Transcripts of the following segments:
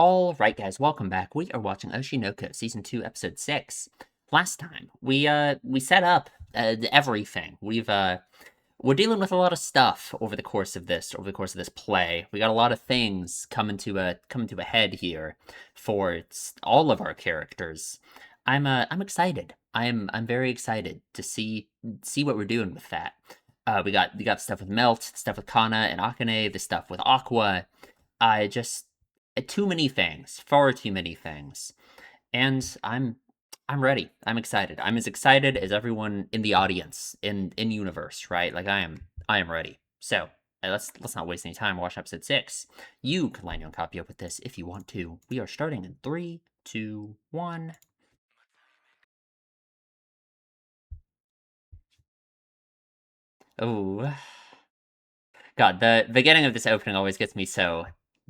All right, guys, welcome back. We are watching Oshi no Ko, season 2, episode 6. Last time we set up everything. We're dealing with a lot of stuff over the course of this play. We got a lot of things coming to a head here for all of our characters. I'm excited. I'm very excited to see what we're doing with that. We got stuff with Melt, stuff with Kana and Akane, the stuff with Aqua. I just too many things, far too many things, and I'm ready. I'm excited. I'm as excited as everyone in the audience in universe, right? Like I am ready. So let's not waste any time. Watch episode 6. You can line your own copy up with this if you want to. We are starting in 3, 2, 1. Oh God, the beginning of this opening always gets me so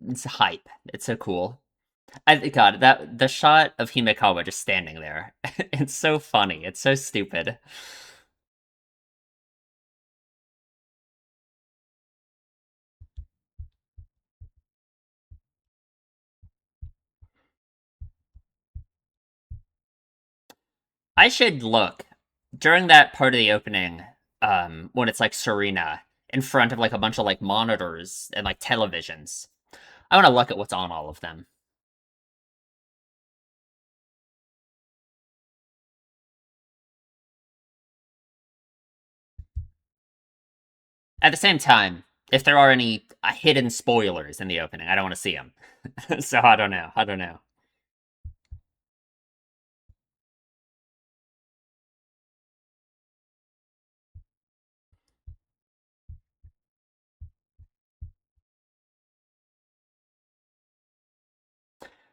it's hype. It's so cool. God, that the shot of Himekawa just standing there. It's so funny. It's so stupid. I should look during that part of the opening, when it's like Serena in front of like a bunch of like monitors and like televisions. I want to look at what's on all of them. At the same time, if there are any hidden spoilers in the opening, I don't want to see them. So I don't know. I don't know.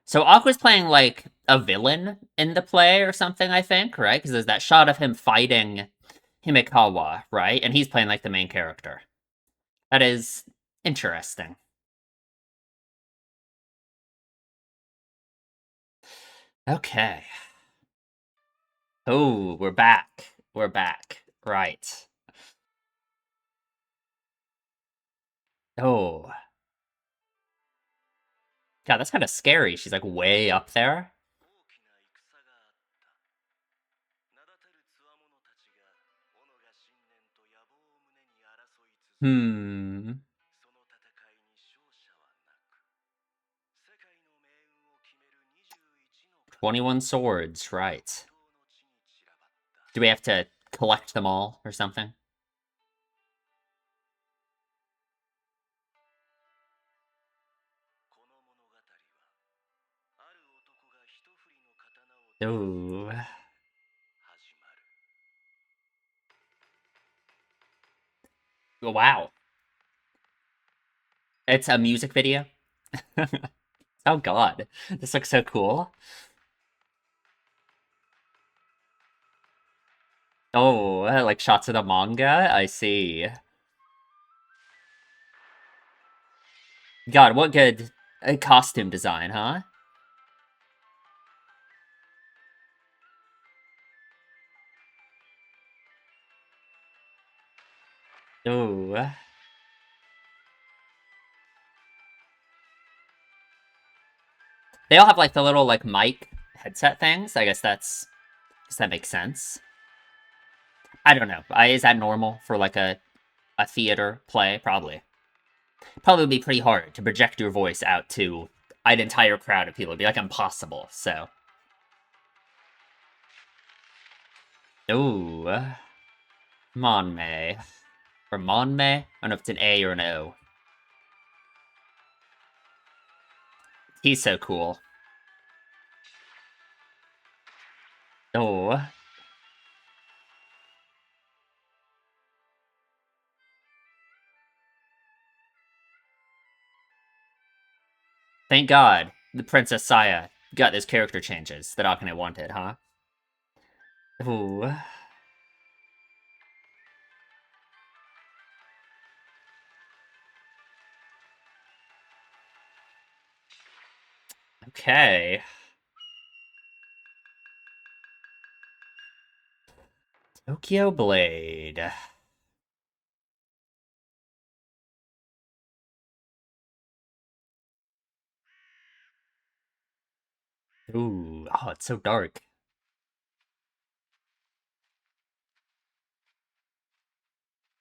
So Aqua's playing like a villain in the play or something, I think, right? Because there's that shot of him fighting Himekawa, right? And he's playing like the main character. That is interesting. Okay. Oh, we're back. We're back. Right. Oh. God, that's kind of scary. She's like way up there. Hmm. 21 swords, right. Do we have to collect them all or something? Oh. Wow. It's a music video? Oh god. This looks so cool. Oh, like shots of the manga? I see. God, what good costume design, huh? Oh. They all have like the little like mic headset things. I guess that makes sense. I don't know. Is that normal for like a theater play? Probably would be pretty hard to project your voice out to an entire crowd of people. It'd be like impossible. So, ooh, Monmei or Monmei. I don't know if it's an A or an O. He's so cool. Oh, thank God the Princess Saya got those character changes that Akane wanted, huh? Ooh, okay. Tokyo Blade. Ooh, oh, it's so dark.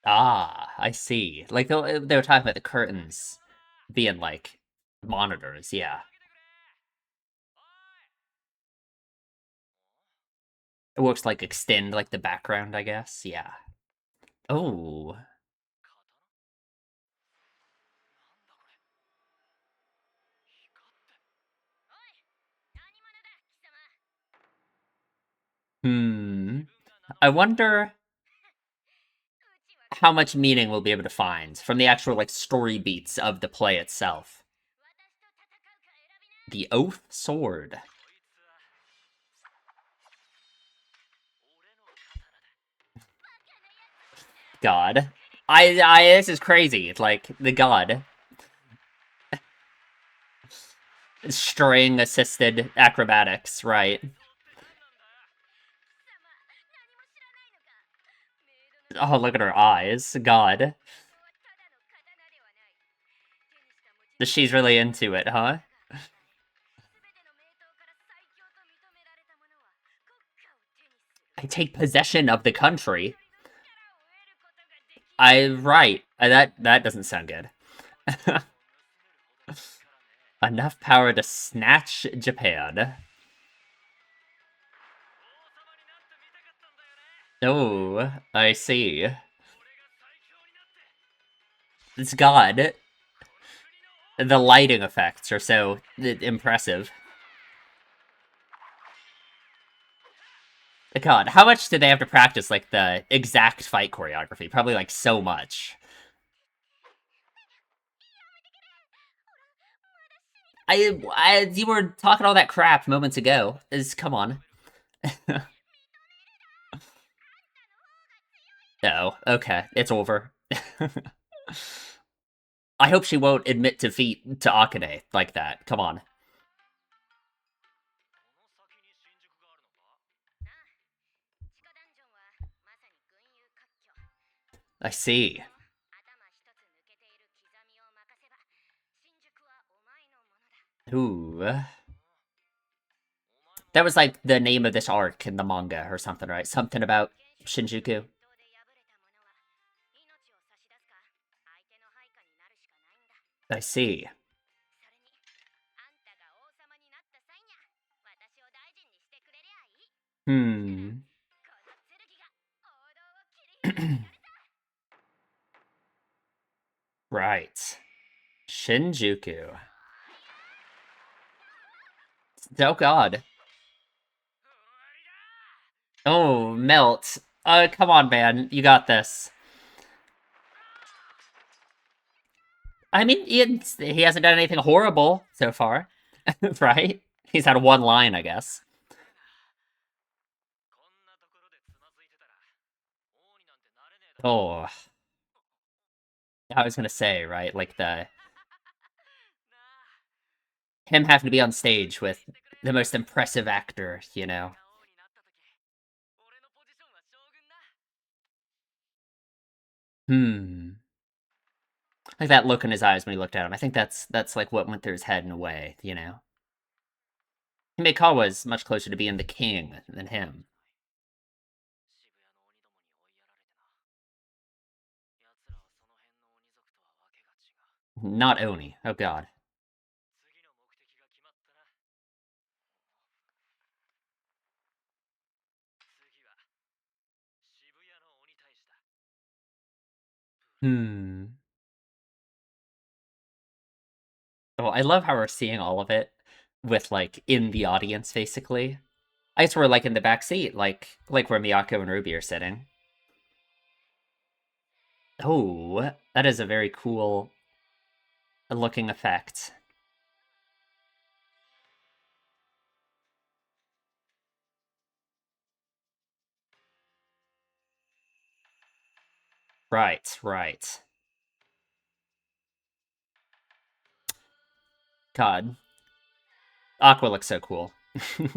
Ah, I see. Like they were talking about the curtains being like monitors. Yeah, it works like extend like the background, I guess. Yeah. Oh. Hmm. I wonder how much meaning we'll be able to find from the actual like story beats of the play itself. The Oath Sword. God. This is crazy. It's like the god. String assisted acrobatics, right? Oh, look at her eyes. God. She's really into it, huh? I take possession of the country. Right. That doesn't sound good. Enough power to snatch Japan. Oh, I see. It's God. The lighting effects are so impressive. God, how much did they have to practice, like, the exact fight choreography? Probably, like, so much. You were talking all that crap moments ago. Come on. No, okay, it's over. I hope she won't admit defeat to Akane like that. Come on. I see. Ooh. That was like the name of this arc in the manga or something, right? Something about Shinjuku. I see. Hmm. Right. Shinjuku. Oh god. Oh, melt. Come on, man. You got this. I mean, he hasn't done anything horrible so far, right? He's had one line, I guess. Oh, I was gonna say, right? Like him having to be on stage with the most impressive actor, you know? Hmm. Like that look in his eyes when he looked at him. I think that's like what went through his head in a way, you know? Himekawa was much closer to being the king than him. Not Oni. Oh god. Hmm. Oh, I love how we're seeing all of it with like in the audience basically. I guess we're like in the back seat, like where Miyako and Ruby are sitting. Oh, that is a very cool looking effect. Right, right. God, Aqua looks so cool. So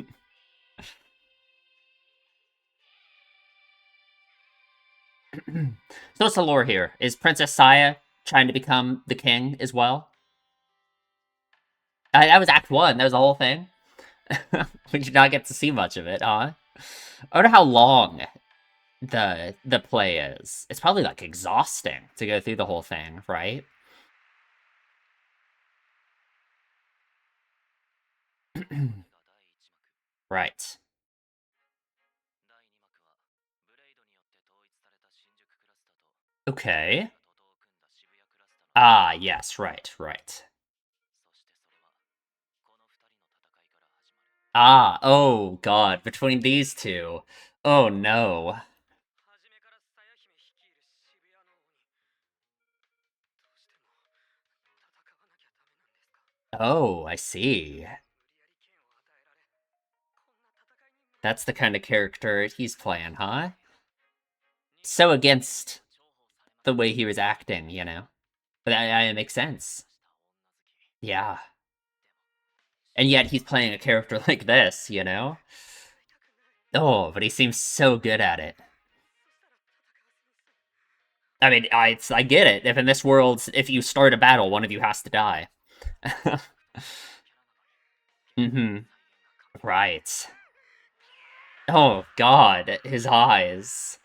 what's the lore here? Is Princess Saya trying to become the king as well? That was Act 1. That was the whole thing. We did not get to see much of it, huh? I wonder how long the play is. It's probably like exhausting to go through the whole thing, right? Right. Okay. Ah, yes, right, right. Ah, oh god, between these two. Oh no. Oh, I see. That's the kind of character he's playing, huh? So against the way he was acting, you know? But that makes sense. Yeah. And yet he's playing a character like this, you know? Oh, but he seems so good at it. I mean, I get it. If in this world, if you start a battle, one of you has to die. Mm-hmm. Right. Oh, God. His eyes.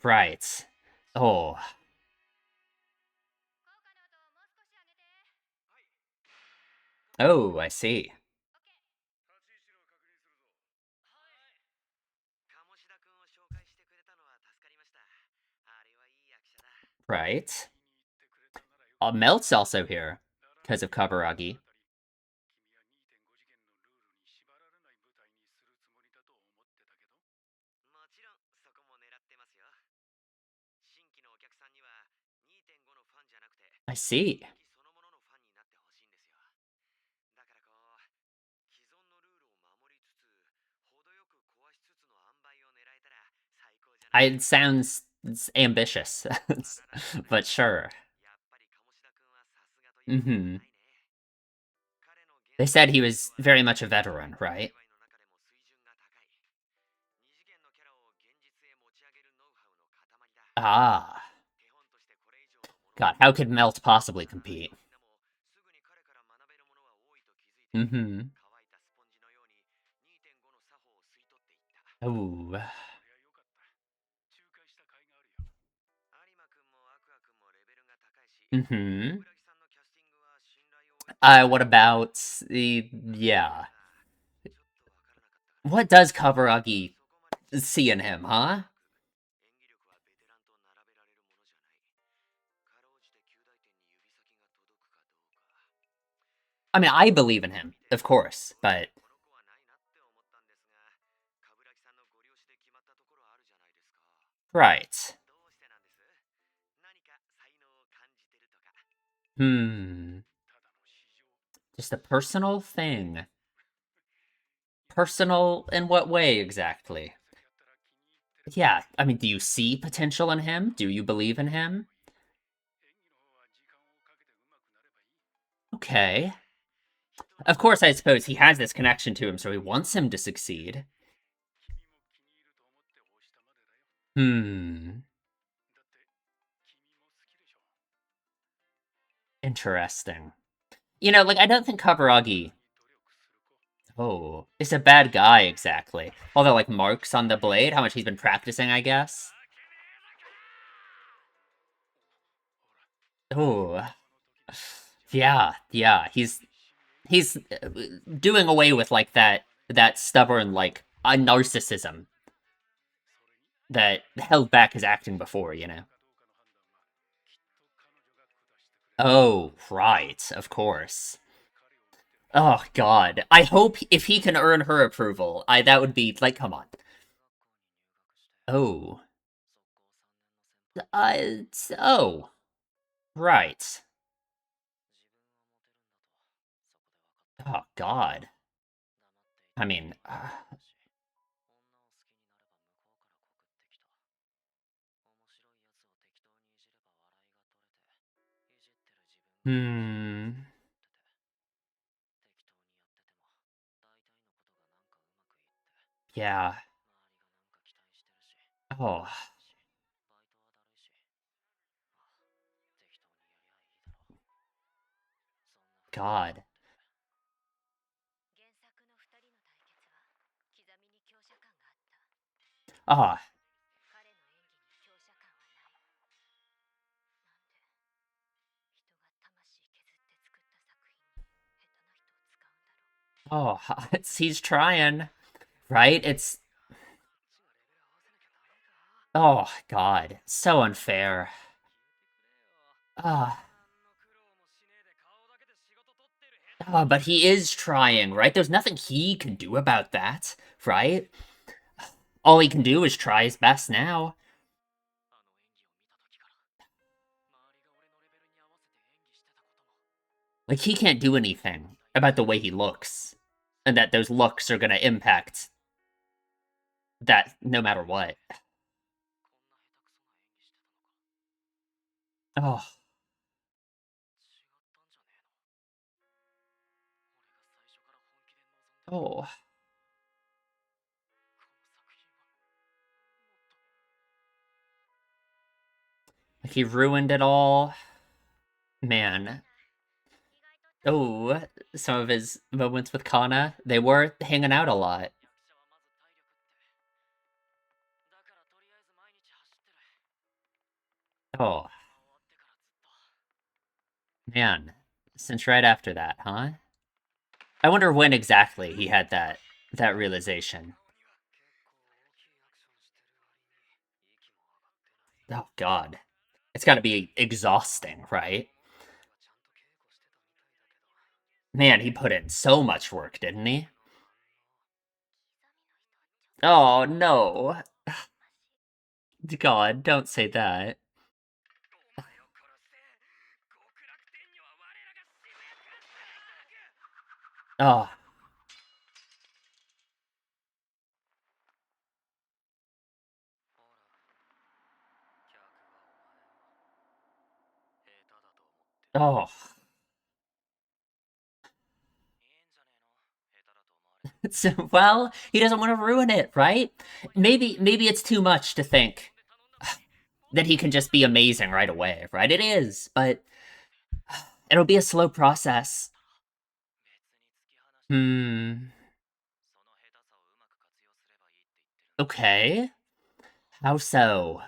Right. Oh. Oh, I see. Right. Melt's also here. Because of Kaburagi. I see. It sounds ambitious. But sure. Mm-hmm. They said he was very much a veteran, right? Ah. God, how could Melt possibly compete? Mm-hmm. Oh. Mm-hmm. What about the... Yeah. What does Kaburagi see in him, huh? I mean, I believe in him, of course, but... Right. Hmm. Just a personal thing. Personal in what way, exactly? Yeah, I mean, do you see potential in him? Do you believe in him? Okay. Of course, I suppose he has this connection to him, so he wants him to succeed. Hmm. Interesting. You know, like, I don't think Kaburagi... Oh, is a bad guy, exactly. All the, like, marks on the blade, how much he's been practicing, I guess. Oh, yeah, yeah. He's doing away with, like, that stubborn, like, a narcissism that held back his acting before, you know? Oh, right, of course. Oh god. I hope if he can earn her approval, I that would be like come on. Oh. Oh. Right. Oh god. I mean, hmm. Yeah. Oh. God. Oh, oh, he's trying, right? It's oh God, so unfair. Ah, but he is trying, right? There's nothing he can do about that, right? All he can do is try his best now. Like he can't do anything about the way he looks, and that those looks are gonna impact that no matter what. Oh, oh, like he ruined it all, man. Oh, some of his moments with Kana, they were hanging out a lot. Oh, man. Since right after that, huh? I wonder when exactly he had that realization. Oh God. It's gotta be exhausting, right? Man, he put in so much work, didn't he? Oh no. God, don't say that. Oh, oh. So, well, he doesn't want to ruin it, right? Maybe it's too much to think that he can just be amazing right away, right? It is, but it'll be a slow process. Hmm. Okay. How so?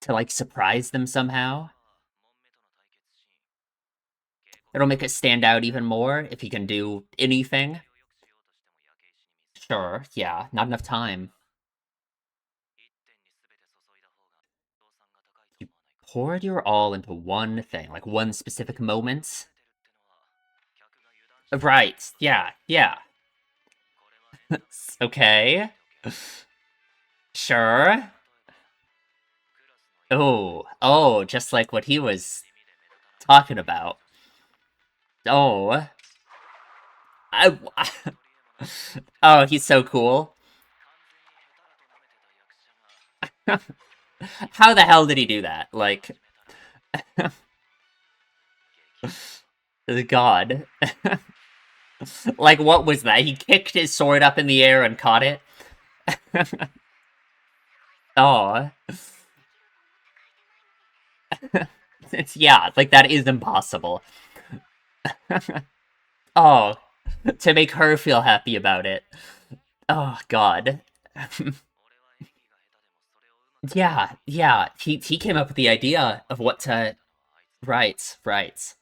To like surprise them somehow? It'll make it stand out even more if he can do anything. Sure, yeah, not enough time. You poured your all into one thing, like one specific moment. Right, yeah, yeah. Okay. Sure. Oh, just like what he was talking about. Oh. I. Oh, he's so cool. How the hell did he do that? Like, God. Like, what was that? He kicked his sword up in the air and caught it? Oh. It's, yeah, like, that is impossible. Oh. To make her feel happy about it. Oh, God. Yeah, yeah. He came up with the idea of what to. Right, right.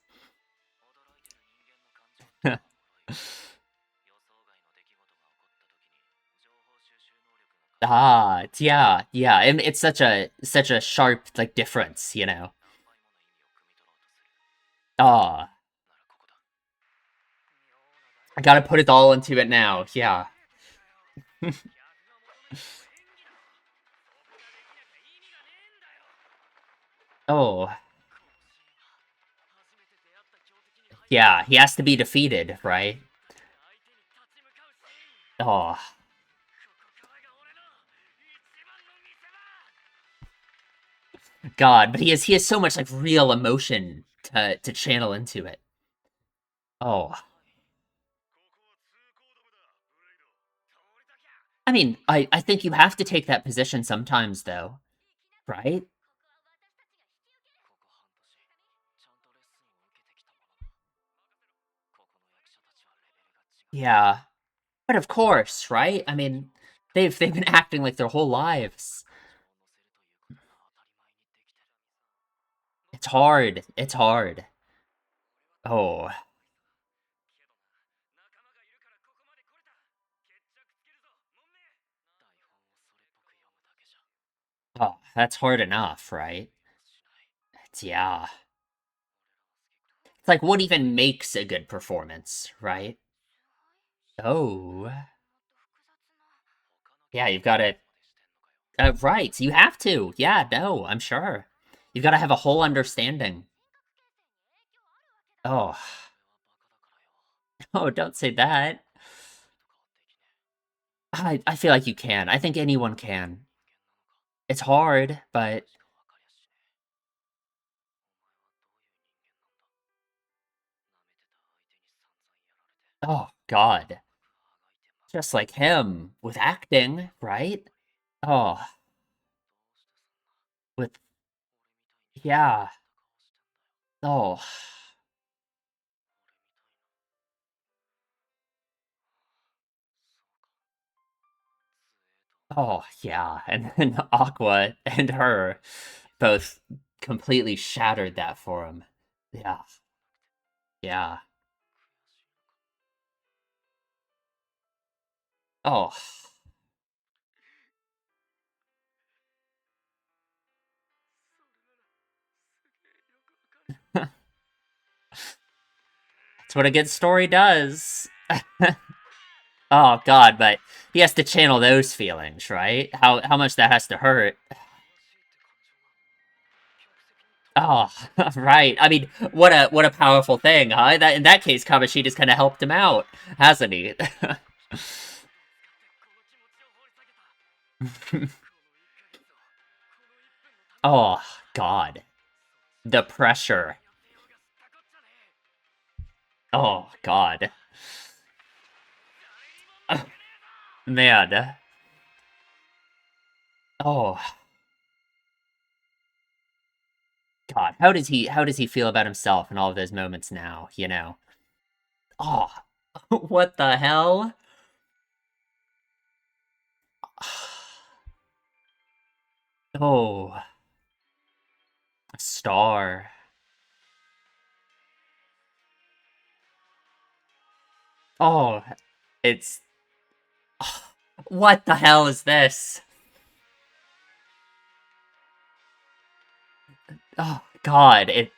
Ah, yeah, yeah, and it's such a sharp like difference, you know. Ah, I gotta put it all into it now. Yeah. Oh, yeah. He has to be defeated, right? Oh, God, but he has so much like real emotion to channel into it. Oh, I mean, I think you have to take that position sometimes, though, right? Yeah. But of course, right? I mean, they've been acting like their whole lives. It's hard. It's hard. Oh. Oh, that's hard enough, right? It's yeah. It's like what even makes a good performance, right? Oh. Yeah, you've got to right, you have to. Yeah, no, I'm sure. You've got to have a whole understanding. Oh. Oh, don't say that. I feel like you can. I think anyone can. It's hard, but oh god. Just like him with acting, right? Oh, with yeah. Oh. Oh, yeah. And then Aqua and her both completely shattered that for him. Yeah. Yeah. Oh. That's what a good story does. Oh god, but he has to channel those feelings, right? How much that has to hurt. Oh, right. I mean, what a powerful thing, huh? That in that case, Kabashi just kind of helped him out, hasn't he? Oh god, the pressure. Oh god, man. Oh god, how does he feel about himself in all of those moments now? You know? Oh, what the hell? Oh, a star. Oh, it's what the hell is this? Oh God,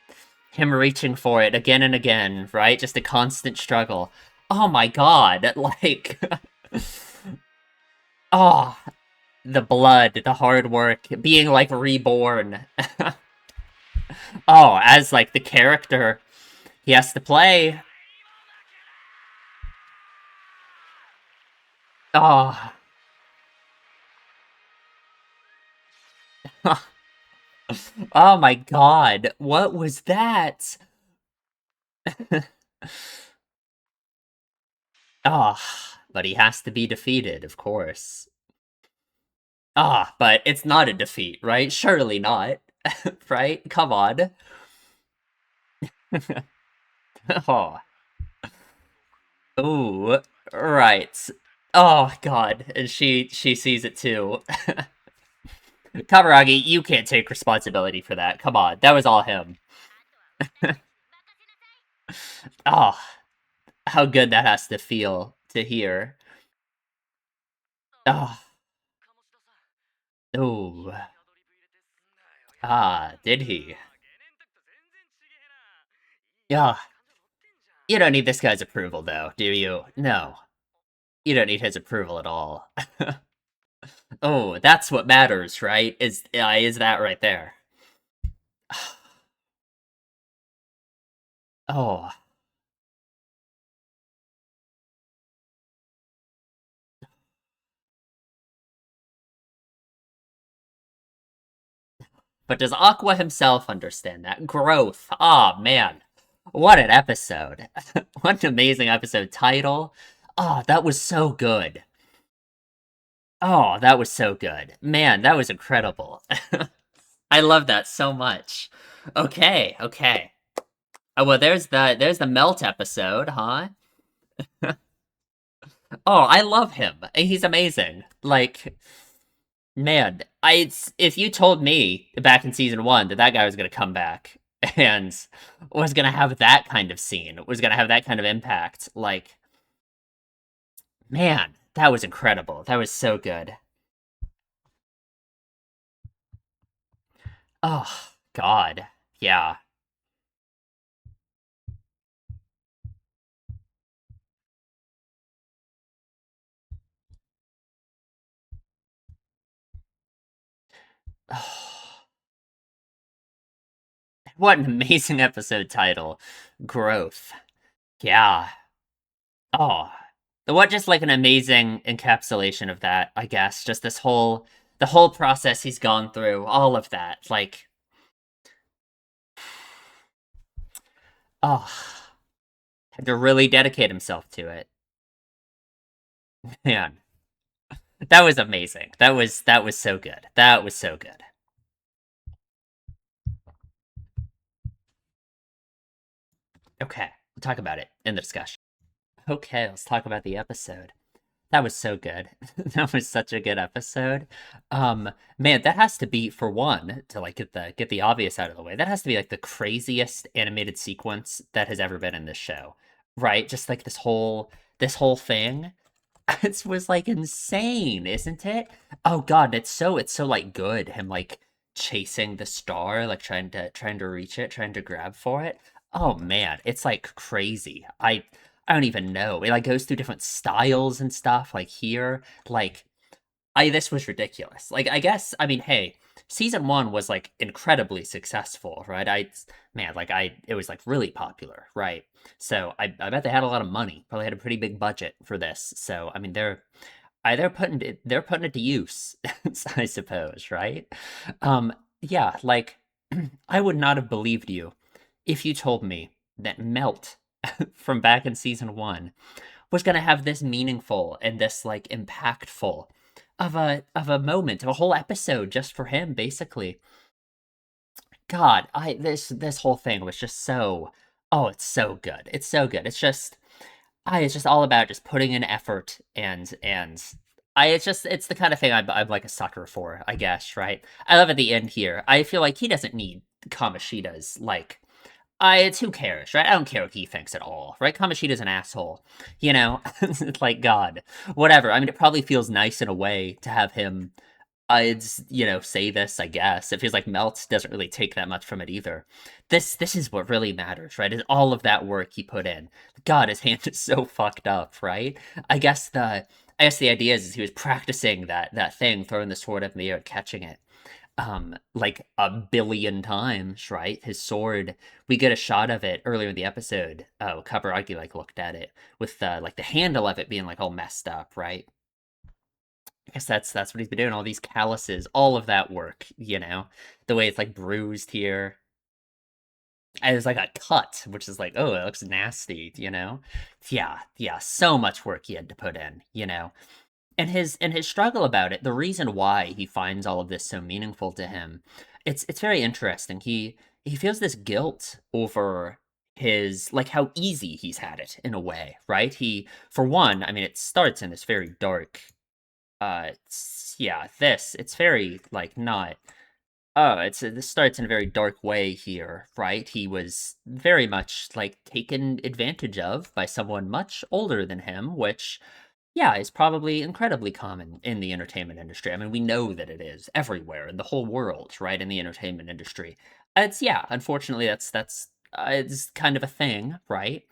him reaching for it again and again, right? Just a constant struggle. Oh my God, like, oh, the blood, the hard work, being like reborn. Oh, as like the character he has to play. Oh, oh my God, what was that? Ah, oh, but he has to be defeated, of course. Ah, but it's not a defeat, right? Surely not. Right? Come on. Oh. Ooh. Right. Oh god. And she sees it too. Kaburagi, you can't take responsibility for that. Come on. That was all him. Oh, how good that has to feel to hear. Oh. Ooh. Ah, did he? Yeah. You don't need this guy's approval, though, do you? No. You don't need his approval at all. Oh, that's what matters, right? Is that right there? Oh, but does Aqua himself understand that growth? Ah, man, what an episode! What an amazing episode title. Oh, that was so good. Oh, that was so good. Man, that was incredible. I love that so much. Okay, okay. Oh, well, there's the melt episode, huh? Oh, I love him. He's amazing. Like, man, if you told me back in season one that that guy was gonna come back and was gonna have that kind of scene, was gonna have that kind of impact, like, man, that was incredible. That was so good. Oh, God. Yeah. What an amazing episode title. Growth. Yeah. Oh. What just like an amazing encapsulation of that, I guess. Just the whole process he's gone through, all of that. Like, oh, had to really dedicate himself to it. Man, that was amazing. That was so good. That was so good. Okay, we'll talk about it in the discussion. Okay, let's talk about the episode. That was so good. That was such a good episode. Man, that has to be for one to like get the obvious out of the way. That has to be like the craziest animated sequence that has ever been in this show, right? Just like this whole thing. It was like insane, isn't it? Oh God, it's so like good. Him like chasing the star, like trying to reach it, trying to grab for it. Oh man, it's like crazy. I don't even know. It like goes through different styles and stuff. Like here, like I this was ridiculous. Like I guess I mean, hey, season one was like incredibly successful, right? It was like really popular, right? So I bet they had a lot of money. Probably had a pretty big budget for this. So I mean, they're putting it to use, I suppose, right? Yeah, like I would not have believed you if you told me that Melt from back in season one was going to have this meaningful and this like impactful of a moment, of a whole episode just for him, basically. God, I this whole thing was just so oh, it's so good. It's so good. It's just all about just putting in effort and it's the kind of thing I'm like a sucker for, I guess, right? I love at the end here. I feel like he doesn't need Kamoshida's like it's who cares, right? I don't care what he thinks at all, right? Kamoshida's an asshole, you know. It's like God, whatever. I mean, it probably feels nice in a way to have him. It's say this. I guess it feels like Melt doesn't really take that much from it either. This is what really matters, right? Is all of that work he put in. God, his hand is so fucked up, right? I guess the idea is he was practicing that thing, throwing the sword up in the air and catching it like a billion times, right? His sword, we get a shot of it earlier in the episode. Oh, Kaburagi like looked at it with the handle of it being like all messed up, right? I guess that's what he's been doing, all these calluses, all of that work, the way it's like bruised here. And there's like a cut, which is like, oh, it looks nasty. Yeah, yeah, so much work he had to put in. And his struggle about it, the reason why he finds all of this so meaningful to him, it's very interesting. He feels this guilt over his like how easy he's had it in a way, right? He for one, I mean it starts in this very dark yeah, it's very like not this starts in a very dark way here, right? He was very much like taken advantage of by someone much older than him, which yeah, it's probably incredibly common in the entertainment industry. I mean, we know that it is everywhere in the whole world, right? In the entertainment industry, it's yeah. Unfortunately, that's it's kind of a thing, right?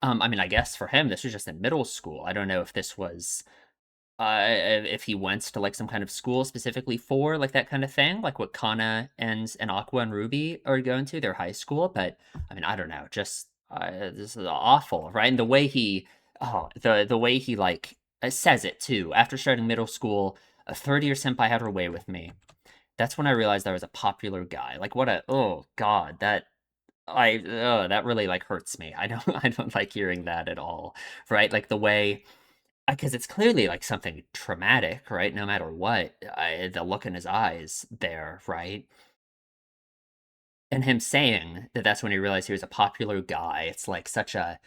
I mean, I guess for him, this was just in middle school. I don't know if this was if he went to like some kind of school specifically for like that kind of thing, like what Kana and Aqua and Ruby are going to their high school. But I mean, I don't know. Just this is awful, right? And the way he like says it too. After starting middle school, a third year senpai had her way with me. That's when I realized I was a popular guy. Like what a oh god that really like hurts me. I don't I don't like hearing that at all, right? Like the way because it's clearly like something traumatic, right? No matter what, the look in his eyes there, right? And him saying that that's when he realized he was a popular guy. It's like such a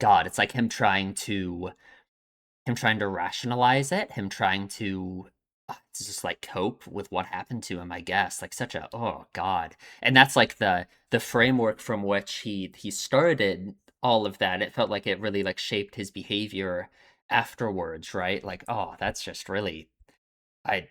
God. It's like him trying to rationalize it, him trying to to just like cope with what happened to him, I guess. Like such a oh god. And that's like the framework from which he started all of that. It felt like it really like shaped his behavior afterwards, right? Like, oh, that's just really I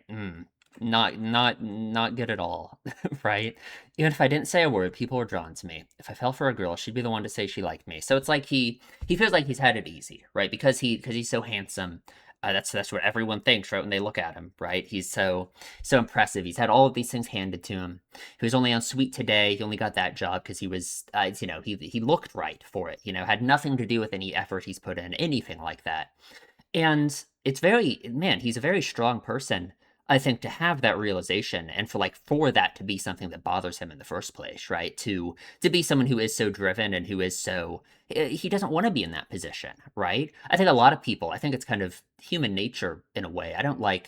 not good at all, right? Even if I didn't say a word, people were drawn to me. If I fell for a girl, she'd be the one to say she liked me. So it's like he feels like he's had it easy, right? Because he's so handsome. That's what everyone thinks, right? When they look at him, right? He's so impressive. He's had all of these things handed to him. He was only on Sweet today. He only got that job because he was, he looked right for it. Had nothing to do with any effort he's put in, anything like that. And it's very man, he's a very strong person, I think, to have that realization and for that to be something that bothers him in the first place, right? To be someone who is so driven and who is so he doesn't want to be in that position, right? I think a lot of people, I think it's kind of human nature in a way. I don't know,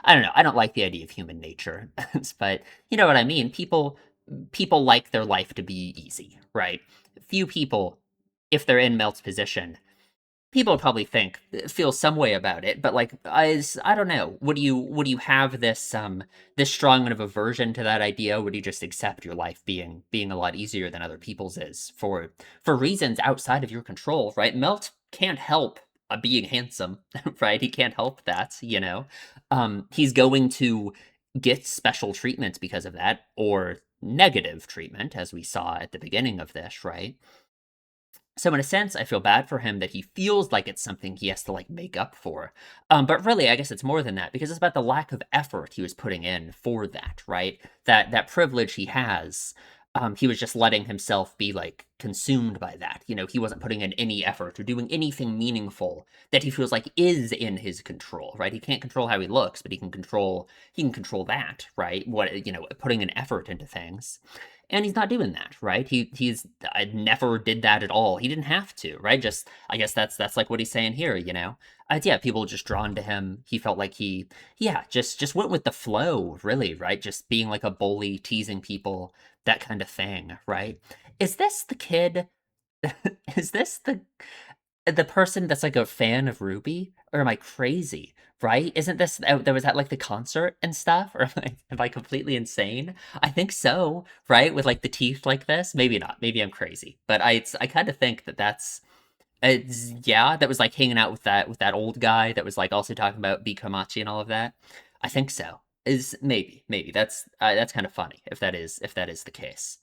I don't like the idea of human nature, but you know what I mean? People like their life to be easy, right? Few people, if they're in Melt's position, people probably feel some way about it, but like I don't know, would you have this strong of aversion to that idea? Would you just accept your life being a lot easier than other people's is for reasons outside of your control, right? Melt can't help being handsome, right? He can't help that. He's going to get special treatment because of that, or negative treatment, as we saw at the beginning of this, right? So in a sense, I feel bad for him that he feels like it's something he has to like make up for. But really, I guess it's more than that because it's about the lack of effort he was putting in for that, right? That privilege he has. He was just letting himself be like consumed by that. He wasn't putting in any effort or doing anything meaningful that he feels like is in his control, right? He can't control how he looks, but he can control that, right? Putting an effort into things. And he's not doing that, right? I never did that at all. He didn't have to, right? Just I guess that's like what he's saying here. Yeah, people were just drawn to him. He felt like yeah, just went with the flow, really, right? Just being like a bully, teasing people, that kind of thing, right? Is this the kid? Is this the person that's like a fan of Ruby? Or am I crazy? Right? Isn't this there was at like the concert and stuff? Or am I completely insane? I think so, right? With like the teeth like this? Maybe not. Maybe I'm crazy. But I kind of think yeah, that was like hanging out with that old guy that was like also talking about Bikomachi and all of that. I think so. Is maybe that's kind of funny if that is the case.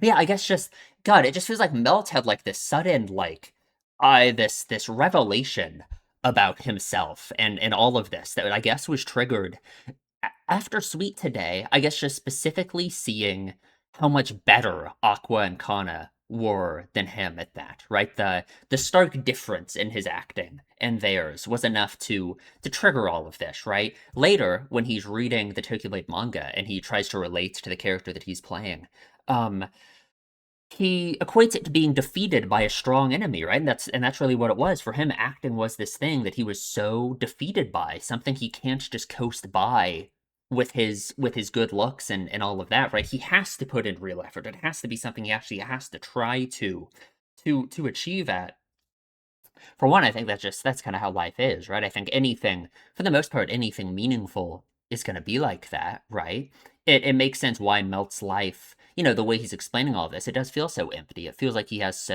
Yeah, I guess just God, it just feels like Melt had like this sudden this revelation about himself and all of this that I guess was triggered after Sweet today. I guess just specifically seeing how much better Aqua and Kana were than him at that, right? The stark difference in his acting and theirs was enough to trigger all of this, right? Later, when he's reading the Tokyo Blade manga and he tries to relate to the character that he's playing, um, he equates it to being defeated by a strong enemy, right? And that's really what it was for him. Acting was this thing that he was so defeated by, something he can't just coast by with his good looks and all of that, right? He has to put in real effort. It has to be something he actually has to try to achieve at. For one, I think that's kind of how life is, right? I think anything, for the most part, anything meaningful is going to be like that, right? It makes sense why Melt's life, the way he's explaining all of this, it does feel so empty. It feels like he has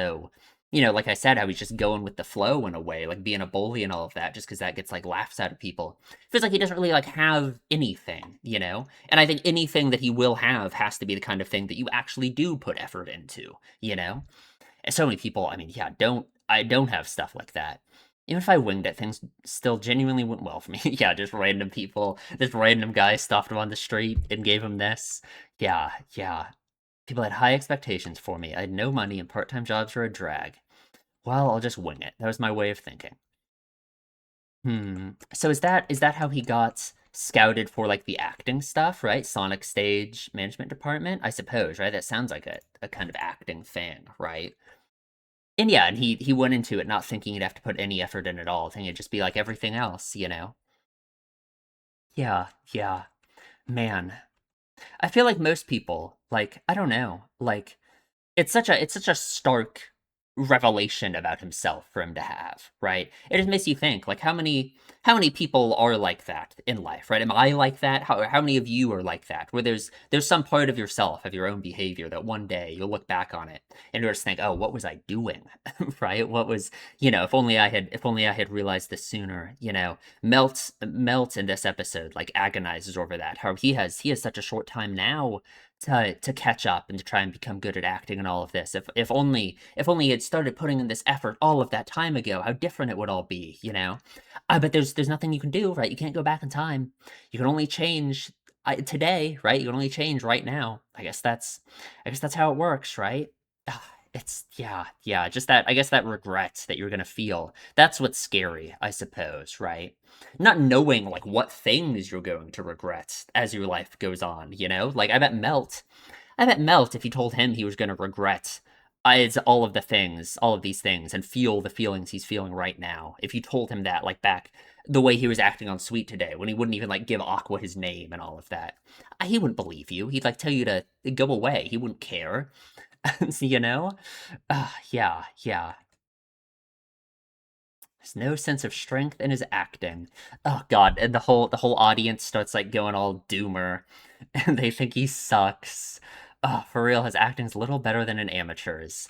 like I said, how he's just going with the flow in a way, like being a bully and all of that, just because that gets like laughs out of people. Feels like he doesn't really like have anything. And I think anything that he will have has to be the kind of thing that you actually do put effort into. And so many people, I mean, yeah, I don't have stuff like that. Even if I winged it, things still genuinely went well for me. Yeah, just random people, this random guy stopped him on the street and gave him this. Yeah, yeah. People had high expectations for me. I had no money and part-time jobs were a drag. Well, I'll just wing it. That was my way of thinking. So is that how he got scouted for like the acting stuff, right? Sonic Stage Management Department, I suppose, right? That sounds like a kind of acting thing, right? And yeah, and he went into it not thinking he'd have to put any effort in at all, thinking it'd just be like everything else. Yeah, yeah. Man. I feel like most people, like, I don't know, like it's such a stark revelation about himself for him to have, right? It just makes you think, like, how many people are like that in life, right? Am I like that? How many of you are like that? Where there's some part of yourself, of your own behavior, that one day you'll look back on it and you'll just think, oh, what was I doing? Right? What was, if only I had realized this sooner, Melt in this episode like agonizes over that. How he has such a short time now to catch up and to try and become good at acting and all of this. If only he had started putting in this effort all of that time ago, how different it would all be, you know? But there's nothing you can do, right? You can't go back in time. You can only change today, right? You can only change right now. I guess that's how it works, right? Ah, It's yeah, just that I guess that regret that you're gonna feel. That's what's scary, I suppose, right? Not knowing like what things you're going to regret as your life goes on, you know? Like I bet Melt, if you told him he was gonna regret it's all of these things, and feel the feelings he's feeling right now. If you told him that, like back the way he was acting on Sweet today, when he wouldn't even like give Aqua his name and all of that, he wouldn't believe you. He'd like tell you to go away. He wouldn't care, you know? Yeah, yeah. There's no sense of strength in his acting. Oh god, and the whole audience starts like going all doomer, and they think he sucks. Oh, for real, his acting's a little better than an amateur's.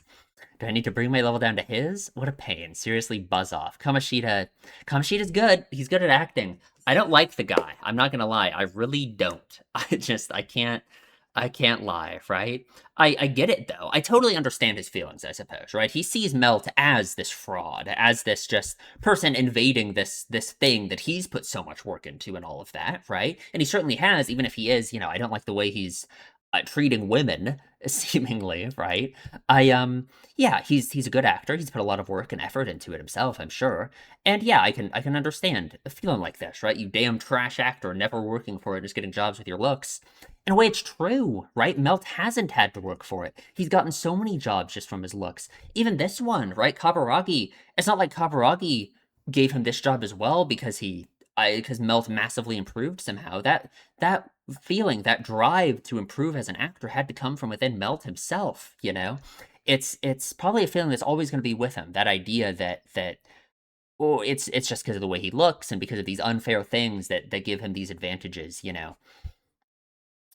Do I need to bring my level down to his? What a pain. Seriously, buzz off. Kamashita's good. He's good at acting. I don't like the guy. I'm not gonna lie. I really don't. I can't lie, right? I get it though. I totally understand his feelings, I suppose, right? He sees Melt as this fraud, as this just person invading this thing that he's put so much work into and all of that, right? And he certainly has, even if he is, I don't like the way he's treating women, seemingly, right? Yeah, he's a good actor. He's put a lot of work and effort into it himself, I'm sure. And yeah, I can understand a feeling like this, right? You damn trash actor, never working for it, just getting jobs with your looks. In a way, it's true, right? Melt hasn't had to work for it. He's gotten so many jobs just from his looks. Even this one, right? Kaburagi. It's not like Kaburagi gave him this job as well because Melt massively improved somehow. That feeling, that drive to improve as an actor had to come from within Melt himself, you know? It's probably a feeling that's always going to be with him. That idea that oh, it's just because of the way he looks and because of these unfair things that give him these advantages, you know?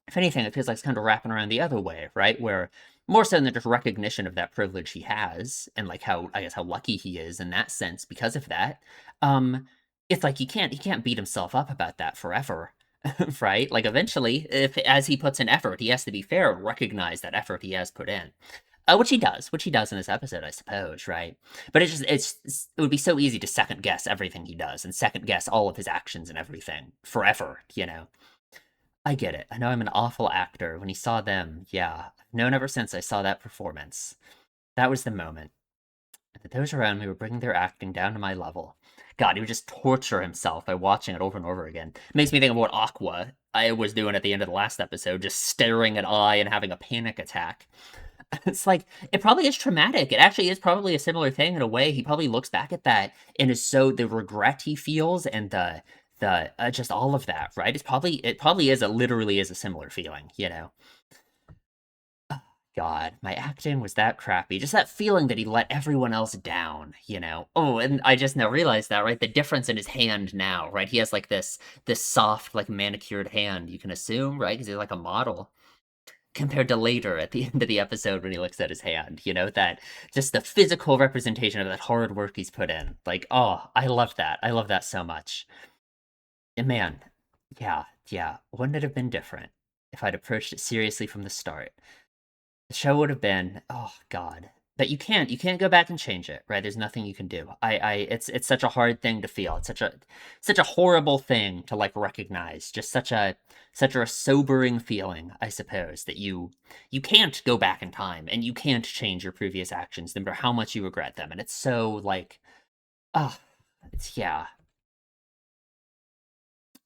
If anything, it feels like it's kind of wrapping around the other way, right? Where more so than just recognition of that privilege he has, and like how I guess how lucky he is in that sense because of that. Um, it's like he can't beat himself up about that forever, right? Like eventually, if as he puts in effort, he has to be fair and recognize that effort he has put in. Which he does in this episode, I suppose, right? But it would be so easy to second guess everything he does and second guess all of his actions and everything forever, you know. I get it. I know I'm an awful actor. When he saw them, yeah. I've known ever since I saw that performance. That was the moment. That those around me were bringing their acting down to my level. God, he would just torture himself by watching it over and over again. It makes me think of what Aqua I was doing at the end of the last episode, just staring at Eye and having a panic attack. It's like, it probably is traumatic. It actually is probably a similar thing in a way. He probably looks back at that and is so the regret he feels and the just all of that, right? It probably literally is a similar feeling, you know. God, my acting was that crappy. Just that feeling that he let everyone else down, you know. Oh, and I just now realized that, right? The difference in his hand now, right? He has like this soft, like manicured hand. You can assume, right? Because he's like a model compared to later at the end of the episode when he looks at his hand, that just the physical representation of that hard work he's put in. Like, oh, I love that. I love that so much. And man, yeah, yeah, wouldn't it have been different if I'd approached it seriously from the start? The show would have been, oh god. But you can't go back and change it, right? There's nothing you can do. It's such a hard thing to feel. It's such a horrible thing to like recognize. Just such a sobering feeling, I suppose, that you can't go back in time and you can't change your previous actions, no matter how much you regret them. And it's so like, ah, it's yeah.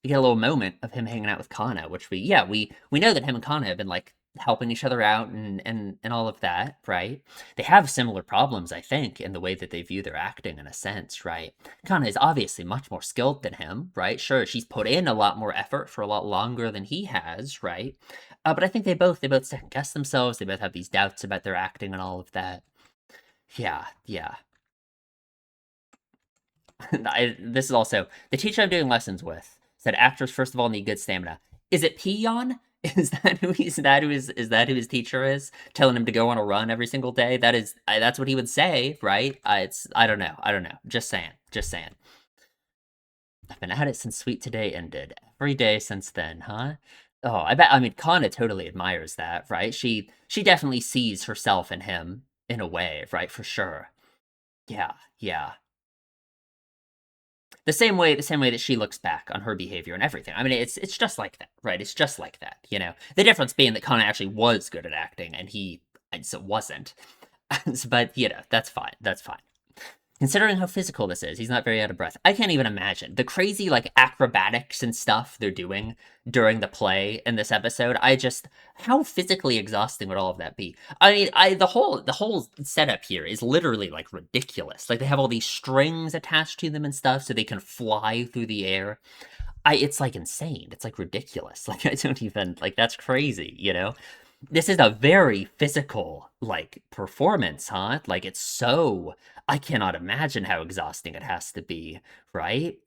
We get a little moment of him hanging out with Kana, which we know that him and Kana have been like helping each other out and all of that, right? They have similar problems, I think, in the way that they view their acting in a sense, right? Kana is obviously much more skilled than him, right? Sure, she's put in a lot more effort for a lot longer than he has, right? But I think they both second guess themselves. They both have these doubts about their acting and all of that. Yeah, yeah. This is also the teacher I'm doing lessons with said actors first of all need good stamina. Is it Peon? Is that who his teacher is? Telling him to go on a run every single day? That's what he would say, right? It's I don't know. I don't know. Just saying. Just saying. I've been at it since Sweet Today ended. Every day since then, huh? Oh, I bet. I mean, Kana totally admires that, right? She definitely sees herself in him in a way, right? For sure. Yeah, yeah. The same way that she looks back on her behavior and everything. I mean, it's just like that, right? It's just like that, you know. The difference being that Kana actually was good at acting and he wasn't. But you know, that's fine. That's fine. Considering how physical this is, he's not very out of breath. I can't even imagine the crazy like acrobatics and stuff they're doing during the play in this episode. I just how physically exhausting would all of that be? I mean, the whole setup here is literally like ridiculous. Like they have all these strings attached to them and stuff so they can fly through the air. It's like insane. It's like ridiculous. Like I don't even like that's crazy, you know? This is a very physical like performance, huh? Like it's so I cannot imagine how exhausting it has to be, right?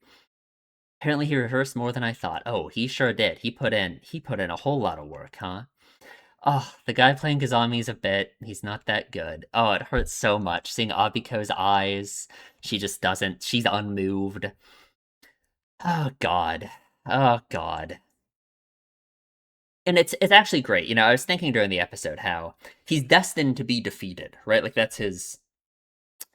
Apparently he rehearsed more than I thought. Oh, he sure did. He put in a whole lot of work, huh? Oh, the guy playing Kazami's a bit. He's not that good. Oh, it hurts so much seeing Abiko's eyes. She just doesn't. She's unmoved. Oh God. Oh God. And it's actually great. You know, I was thinking during the episode how he's destined to be defeated, right? Like that's his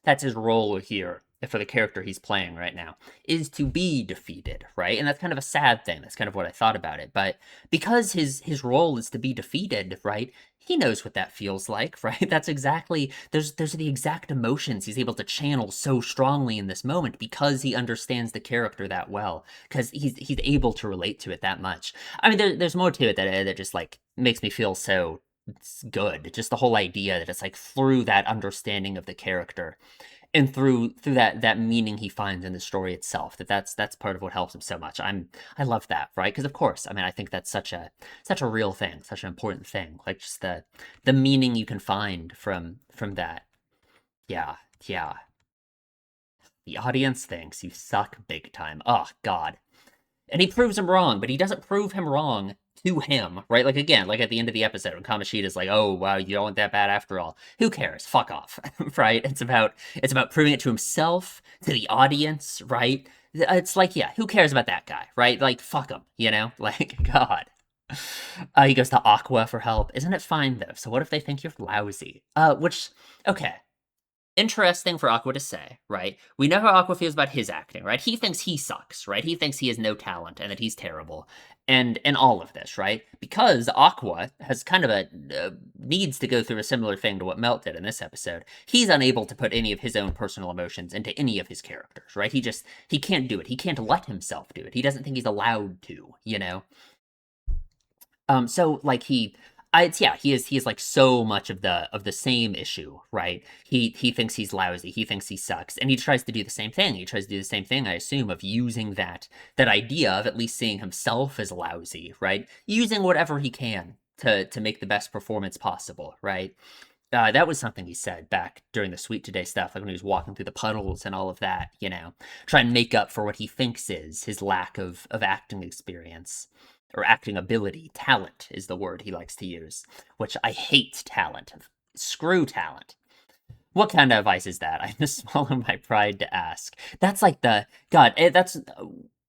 role here for the character he's playing right now is to be defeated, right? And that's kind of a sad thing. That's kind of what I thought about it. But because his role is to be defeated, right? He knows what that feels like, right? That's exactly there's the exact emotions he's able to channel so strongly in this moment because he understands the character that well because he's able to relate to it that much. I mean, there's more to it that just like makes me feel so good. Just the whole idea that it's like through that understanding of the character and through that meaning he finds in the story itself that's part of what helps him so much. I love that, right? Because of course, I mean, I think that's such a real thing, such an important thing, like just the meaning you can find from that. Yeah, yeah. The audience thinks you suck big time. Oh God. And he proves him wrong, but he doesn't prove him wrong to him, right? Like again, like at the end of the episode, when Kamoshida's like, "Oh wow, you don't want that bad after all." Who cares? Fuck off, right? It's about proving it to himself, to the audience, right? It's like, yeah, who cares about that guy, right? Like, fuck him, you know? Like, God. He goes to Aqua for help. Isn't it fine though? So what if they think you're lousy? Which, okay, interesting for Aqua to say, right? We know how Aqua feels about his acting, right? He thinks he sucks, right? He thinks he has no talent and that he's terrible, and all of this, right? Because Aqua has kind of needs to go through a similar thing to what Melt did in this episode. He's unable to put any of his own personal emotions into any of his characters, right? He can't do it. He can't let himself do it. He doesn't think he's allowed to, you know? So like he is like so much of the same issue, right? He thinks he's lousy, he thinks he sucks, and he tries to do the same thing. He tries to do the same thing, I assume, of using that idea of at least seeing himself as lousy, right? Using whatever he can to make the best performance possible, right? That was something he said back during the Sweet Today stuff, like when he was walking through the puddles and all of that, you know, try and make up for what he thinks is his lack of acting experience or acting ability. Talent is the word he likes to use, which I hate talent. Screw talent. What kind of advice is that? I just swallow my pride to ask. That's like that's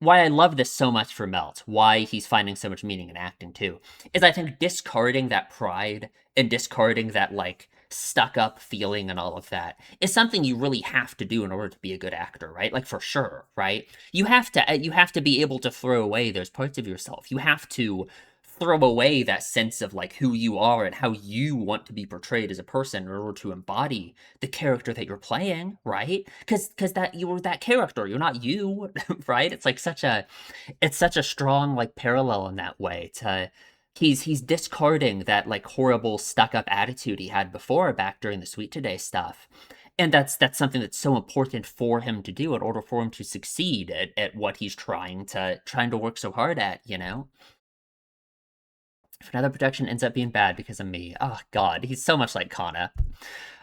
why I love this so much for Melt. Why he's finding so much meaning in acting too. Is I think discarding that pride and discarding that like stuck up feeling and all of that is something you really have to do in order to be a good actor, right? Like for sure, right? You have to be able to throw away those parts of yourself. You have to throw away that sense of like who you are and how you want to be portrayed as a person in order to embody the character that you're playing, right? Because that you're that character, you're not you, right? It's such a strong like parallel in that way to he's discarding that like horrible stuck up attitude he had before back during the Sweet Today stuff. And that's something that's so important for him to do in order for him to succeed at what he's trying to work so hard at, you know? If another protection ends up being bad because of me, oh God, he's so much like Kana.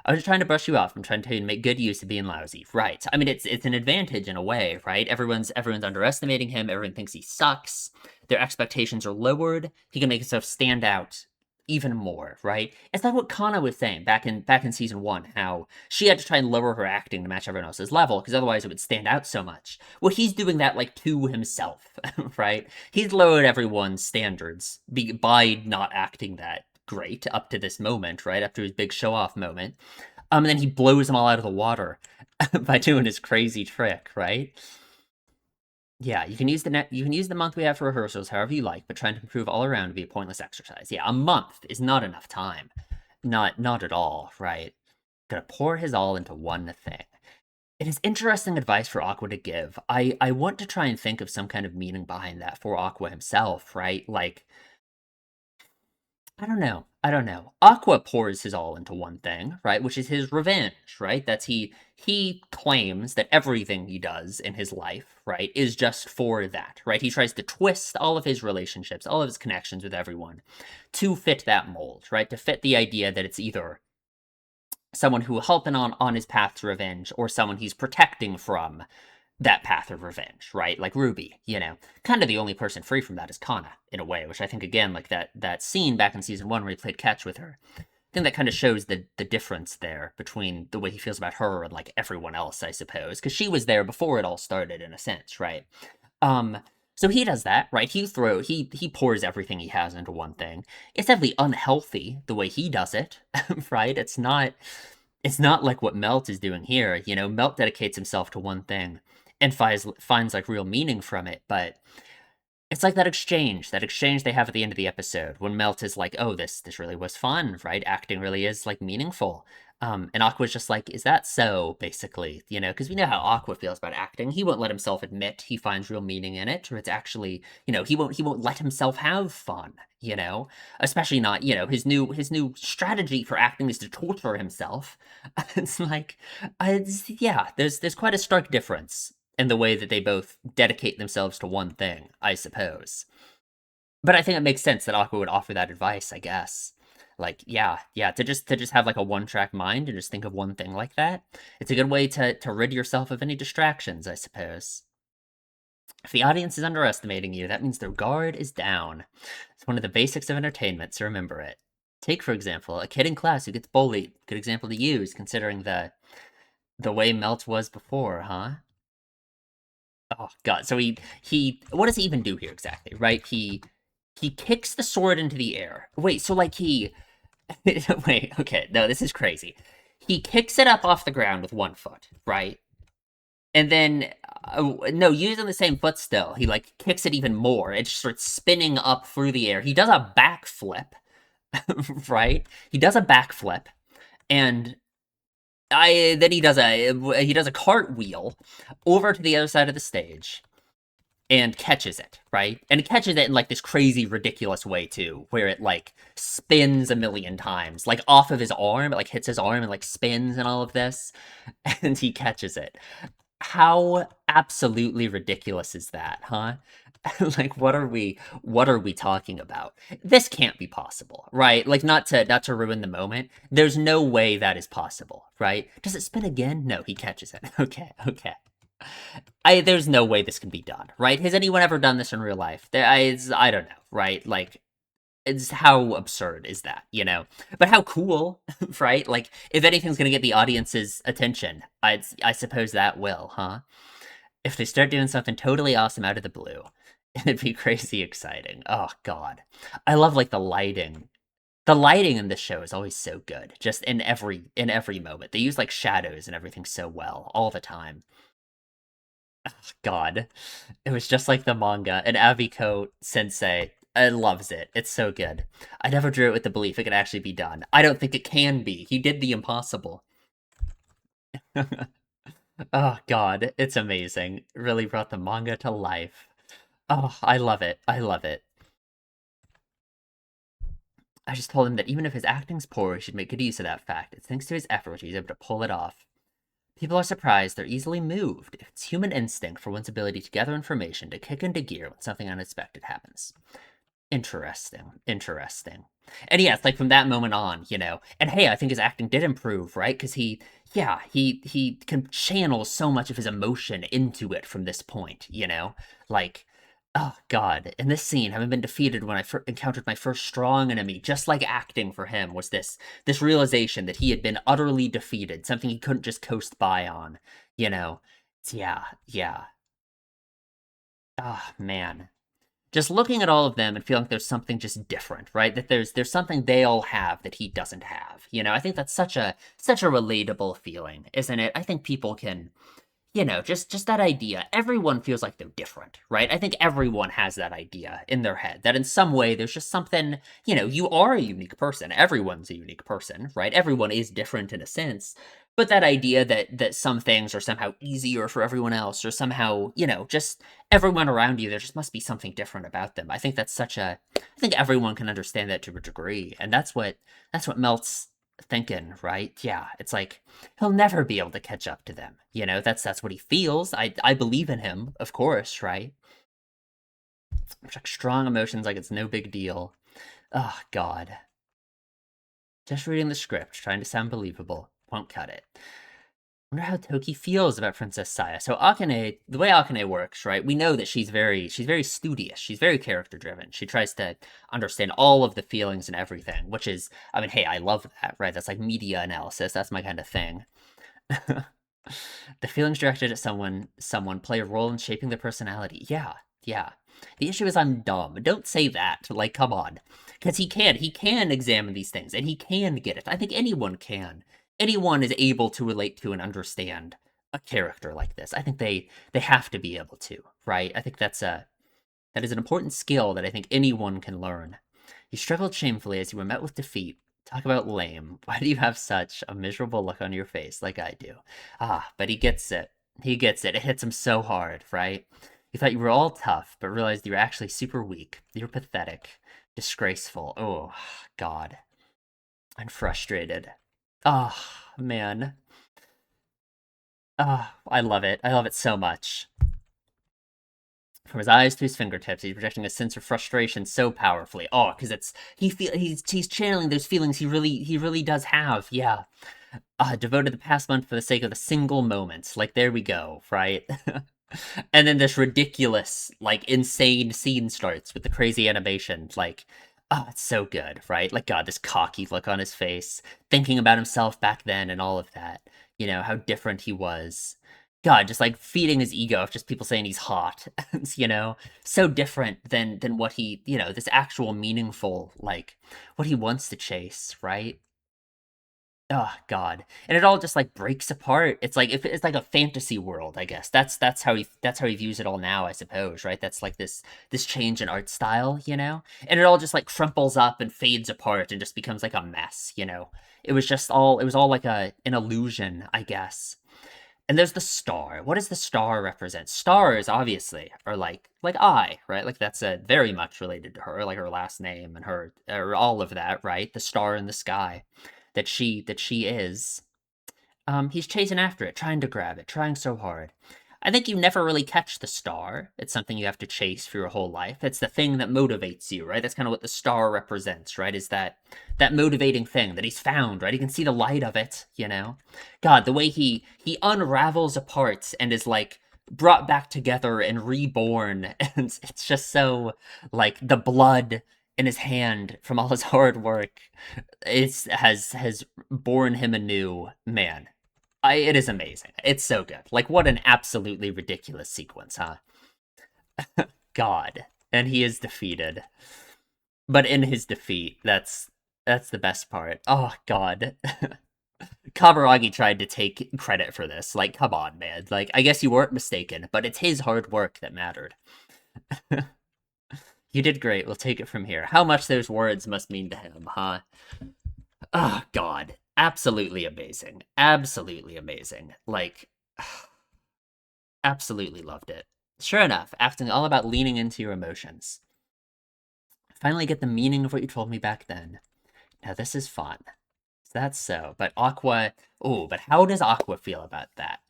I was just trying to brush you off. I'm trying to tell you to make good use of being lousy. Right. I mean, it's an advantage in a way, right? Everyone's underestimating him. Everyone thinks he sucks. Their expectations are lowered. He can make himself stand out even more, right? It's like what Kana was saying back in season one, how she had to try and lower her acting to match everyone else's level, because otherwise it would stand out so much. Well, he's doing that like to himself, right? He's lowered everyone's standards by not acting that great up to this moment, right? Up to his big show off moment. And then he blows them all out of the water by doing his crazy trick, right? Yeah, you can use the month we have for rehearsals however you like, but trying to improve all around would be a pointless exercise. Yeah, a month is not enough time. Not at all, right? Gonna pour his all into one thing. It is interesting advice for Aqua to give. I want to try and think of some kind of meaning behind that for Aqua himself, right? Like, I don't know. I don't know. Aqua pours his all into one thing, right? Which is his revenge, right? That's he claims that everything he does in his life, right, is just for that, right? He tries to twist all of his relationships, all of his connections with everyone to fit that mold, right? To fit the idea that it's either someone who will help him on his path to revenge or someone he's protecting from that path of revenge, right? Like Ruby, kind of the only person free from that is Kana, in a way, which I think, again, like that scene back in season one where he played catch with her, I think that kind of shows the difference there between the way he feels about her and, like, everyone else, I suppose, because she was there before it all started, in a sense, right? Um, so he does that, right? He pours everything he has into one thing. It's definitely unhealthy the way he does it, right? It's not like what Melt is doing here. Melt dedicates himself to one thing and finds like real meaning from it, but it's like that exchange they have at the end of the episode when Melt is like, "Oh, this really was fun, right? Acting really is like meaningful." And Aqua's just like, "Is that so?" Basically, because we know how Aqua feels about acting. He won't let himself admit he finds real meaning in it, or it's actually, he won't let himself have fun. Especially not, his new strategy for acting is to torture himself. It's like, yeah, there's quite a stark difference in the way that they both dedicate themselves to one thing, I suppose. But I think it makes sense that Aqua would offer that advice, I guess. Like, yeah, to just have like a one-track mind and just think of one thing like that. It's a good way to rid yourself of any distractions, I suppose. If the audience is underestimating you, that means their guard is down. It's one of the basics of entertainment, so remember it. Take, for example, a kid in class who gets bullied. Good example to use, considering the way Melt was before, huh? Oh god. So he what does he even do here exactly? Right? He kicks the sword into the air. Wait, so like he wait, okay, no, this is crazy. He kicks it up off the ground with one foot, right? And then no, using the same foot still, he like kicks it even more. It just starts spinning up through the air. He does a backflip, right? He does a backflip, and I then he does a cartwheel over to the other side of the stage and catches it, right? And it catches it in like this crazy, ridiculous way too, where it like spins a million times, like off of his arm. It like hits his arm and like spins and all of this, and he catches it. How absolutely ridiculous is that, huh? Like what are we talking about? This can't be possible, right? Like not to ruin the moment. There's no way that is possible, right? Does it spin again? No, he catches it. Okay. There's no way this can be done, right? Has anyone ever done this in real life? I don't know, right? Like, it's how absurd is that, But how cool, right? Like, if anything's gonna get the audience's attention, I suppose that will, huh? If they start doing something totally awesome out of the blue, it'd be crazy exciting. Oh god, I love like the lighting. The lighting in this show is always so good, just in every moment. They use like shadows and everything so well all the time. God, it was just like the manga, and Abiko Sensei loves it. It's so good. I never drew it with the belief it could actually be done. I don't think it can be. He did the impossible. Oh god, it's amazing. Really brought the manga to life. Oh, I love it. I love it. I just told him that even if his acting's poor, he should make good use of that fact. It's thanks to his effort he's able to pull it off. People are surprised, they're easily moved. It's human instinct for one's ability to gather information to kick into gear when something unexpected happens. Interesting. Interesting. And yeah, it's like from that moment on, and hey, I think his acting did improve, right? Because yeah, he can channel so much of his emotion into it from this point, like, oh god, in this scene, having been defeated when I encountered my first strong enemy, just like acting for him was this realization that he had been utterly defeated, something he couldn't just coast by on, you know. Yeah, yeah. Ah, man. Just looking at all of them and feeling like there's something just different, right? That there's something they all have that he doesn't have. I think that's such a relatable feeling, isn't it? I think people can, just that idea. Everyone feels like they're different, right? I think everyone has that idea in their head that in some way there's just something, you are a unique person. Everyone's a unique person, right? Everyone is different in a sense. But that idea that some things are somehow easier for everyone else, or somehow, just everyone around you, there just must be something different about them. I think everyone can understand that to a degree, and that's what Melt's thinking, right? Yeah, it's like he'll never be able to catch up to them. That's what he feels. I believe in him, of course, right? Like strong emotions, like it's no big deal. Oh God, just reading the script, trying to sound believable, won't cut it. Wonder how Toki feels about Princess Saya. So Akane, the way Akane works, right? We know that she's very studious. She's very character driven. She tries to understand all of the feelings and everything, which is, I mean, hey, I love that, right? That's like media analysis. That's my kind of thing. The feelings directed at someone play a role in shaping their personality. Yeah, yeah. The issue is I'm dumb. Don't say that. Like, come on. Because he can examine these things, and he can get it. I think anyone can. Anyone is able to relate to and understand a character like this. I think they have to be able to, right? I think that is an important skill that I think anyone can learn. You struggled shamefully as you were met with defeat. Talk about lame. Why do you have such a miserable look on your face like I do? Ah, but he gets it. He gets it. It hits him so hard, right? You thought you were all tough, but realized you were actually super weak. You're pathetic. Disgraceful. Oh, God. I'm frustrated. Oh, man. Oh, I love it. I love it so much. From his eyes to his fingertips, he's projecting a sense of frustration so powerfully. Oh, because he's channeling those feelings he really does have. Yeah, devoted the past month for the sake of the single moments. Like there we go, right? And then this ridiculous, like insane scene starts with the crazy animation. Like, oh, it's so good, right? Like God, this cocky look on his face, thinking about himself back then and all of that. How different he was. God, just like feeding his ego of just people saying he's hot, so different than what this actual meaningful, like what he wants to chase, right? Oh God, and it all just like breaks apart. It's like if it's like a fantasy world, I guess. That's how he views it all now, I suppose, right? That's like this change in art style, and it all just like crumples up and fades apart and just becomes like a mess. It was all like an illusion, I guess. And there's the star. What does the star represent? Stars obviously are like I, right? Like that's very much related to her, like her last name and her or all of that, right? The star in the sky that she is. He's chasing after it, trying to grab it, trying so hard. I think you never really catch the star. It's something you have to chase for your whole life. It's the thing that motivates you, right? That's kind of what the star represents, right? Is that motivating thing that he's found, right? He can see the light of it. God, the way he unravels apart and is like brought back together and reborn, and it's just so like the blood in his hand from all his hard work has born him anew, man. It is amazing. It's so good. Like what an absolutely ridiculous sequence, huh? God, and he is defeated. But in his defeat, that's the best part. Oh God. Kaburagi tried to take credit for this. Like, come on, man. Like, I guess you weren't mistaken, but it's his hard work that mattered. You did great. We'll take it from here. How much those words must mean to him, huh? Oh God. Absolutely amazing. Absolutely amazing. Like, absolutely loved it. Sure enough, acting all about leaning into your emotions. Finally get the meaning of what you told me back then. Now this is fun. That's so. But Aqua, oh, but how does Aqua feel about that?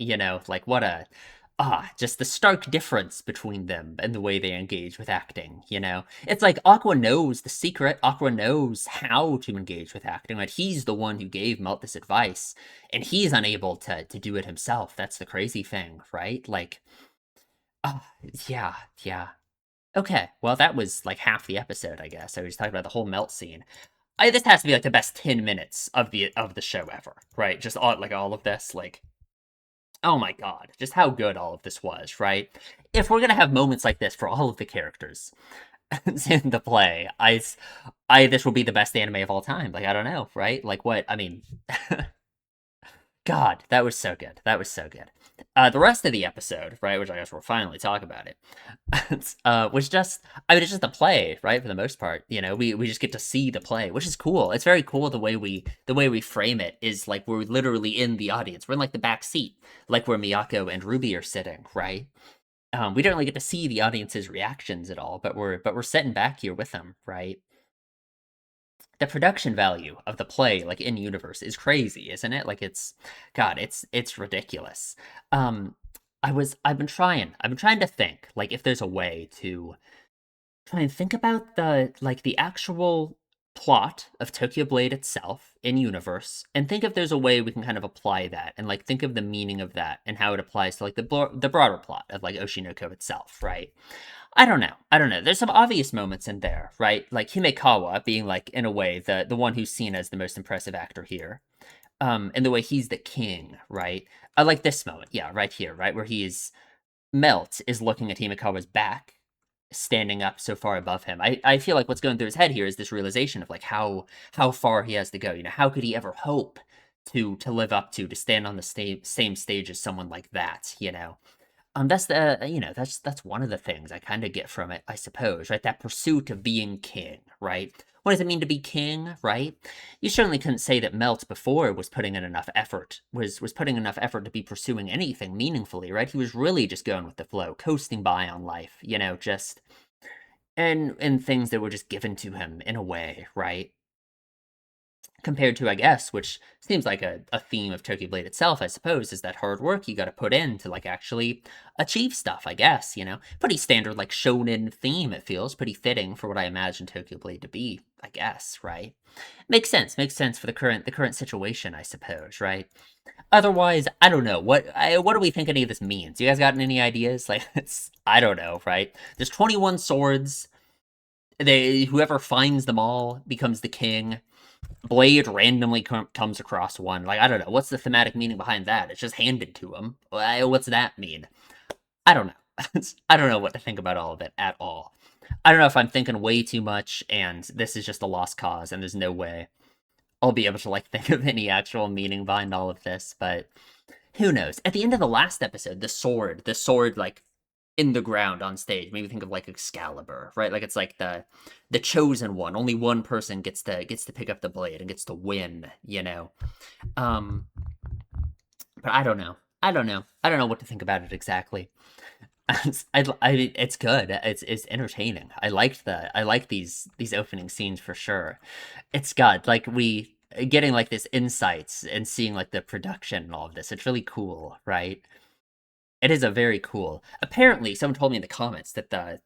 Like what a just the stark difference between them and the way they engage with acting, you know? It's like Aqua knows the secret, Aqua knows how to engage with acting, right? He's the one who gave Melt this advice, and he's unable to do it himself. That's the crazy thing, right? Like, uh, yeah, yeah. Okay, well, that was like half the episode, I guess. I was talking about the whole Melt scene. This has to be like the best 10 minutes of the show ever, right? Just all of this, like, oh my god, just how good all of this was, right? If we're gonna have moments like this for all of the characters in the play, this will be the best anime of all time. Like, I don't know, right? Like, what? I mean, God, that was so good. That was so good. The rest of the episode, right, which I guess we'll finally talk about it, was just, I mean, it's just a play, right, for the most part. You know, we just get to see the play, which is cool. It's very cool the way we frame it is like we're literally in the audience. We're in like the back seat, like where Miyako and Ruby are sitting, right? We don't really get to see the audience's reactions at all, but we're sitting back here with them, right? The production value of the play, like in universe, is crazy, isn't it? Like God, it's ridiculous. Um, I've been trying to think, like, if there's a way to try and think about the actual plot of Tokyo Blade itself in universe, and think if there's a way we can kind of apply that, and like think of the meaning of that and how it applies to like the broader plot of like Oshinoko itself, right? I don't know. I don't know. There's some obvious moments in there, right? Like Himekawa being like in a way the one who's seen as the most impressive actor here. And the way he's the king, right? I like this moment, yeah, right here, right where Melt is looking at Himekawa's back, standing up so far above him. I feel like what's going through his head here is this realization of like how far he has to go. You know, how could he ever hope to live up to stand on the same stage as someone like that? You know, that's that's one of the things I kind of get from it, I suppose, right? That pursuit of being king, right? What does it mean to be king, right? You certainly couldn't say that Melt before was putting in enough effort, was putting enough effort to be pursuing anything meaningfully, right? He was really just going with the flow, coasting by on life, you know, just and things that were just given to him in a way, right? Compared to, I guess, which seems like a theme of Tokyo Blade itself, I suppose, is that hard work you gotta put in to, like, actually achieve stuff, I guess, you know? Pretty standard, like, shonen theme, it feels. Pretty fitting for what I imagine Tokyo Blade to be, I guess, right? Makes sense for the current situation, I suppose, right? Otherwise, I don't know. What do we think any of this means? You guys got any ideas? Like, I don't know, right? There's 21 swords. Whoever finds them all becomes the king. Blade randomly comes across one. Like, I don't know. What's the thematic meaning behind that? It's just handed to him. What's that mean? I don't know. I don't know what to think about all of it at all. I don't know if I'm thinking way too much and this is just a lost cause and there's no way I'll be able to, like, think of any actual meaning behind all of this, but who knows? At the end of the last episode, the sword, like, in the ground on stage. Maybe think of like Excalibur, right? Like it's like the chosen one. Only one person gets to pick up the blade and gets to win, you know. Um but I don't know. I don't know. I don't know what to think about it exactly. It's good. It's entertaining. I like these opening scenes for sure. It's got like we getting like this insights and seeing like the production and all of this. It's really cool, right? It is a very cool. Apparently, someone told me in the comments that the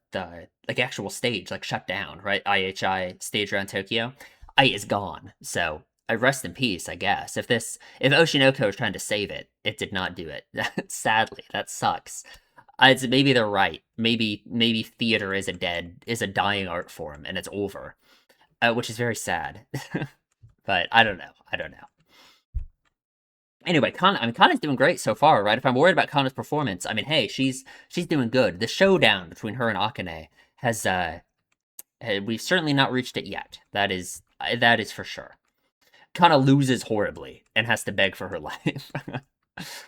like actual stage like shut down, right? IHI stage around Tokyo, I is gone. So I rest in peace, I guess. If Oshinoko is trying to save it, it did not do it. Sadly, that sucks. Maybe they're right. Maybe theater is a dying art form and it's over, which is very sad. But I don't know. I don't know. Anyway, Kana, I mean, Kana's doing great so far, right? If I'm worried about Kana's performance, I mean, hey, she's doing good. The showdown between her and Akane has we've certainly not reached it yet. That is for sure. Kana loses horribly and has to beg for her life,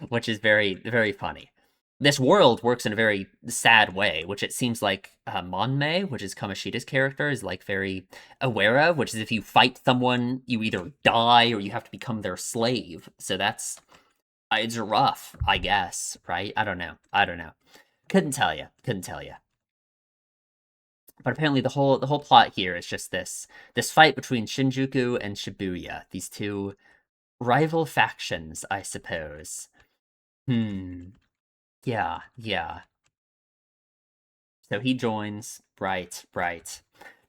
which is very very funny. This world works in a very sad way, which it seems like Monmei, which is Kamoshida's character, is like very aware of, which is if you fight someone, you either die or you have to become their slave. So that's it's rough, I guess, right? I don't know. I don't know. Couldn't tell you. Couldn't tell you. But apparently the whole plot here is just this fight between Shinjuku and Shibuya, these two rival factions, I suppose. Hmm. Yeah, yeah. So he joins, right.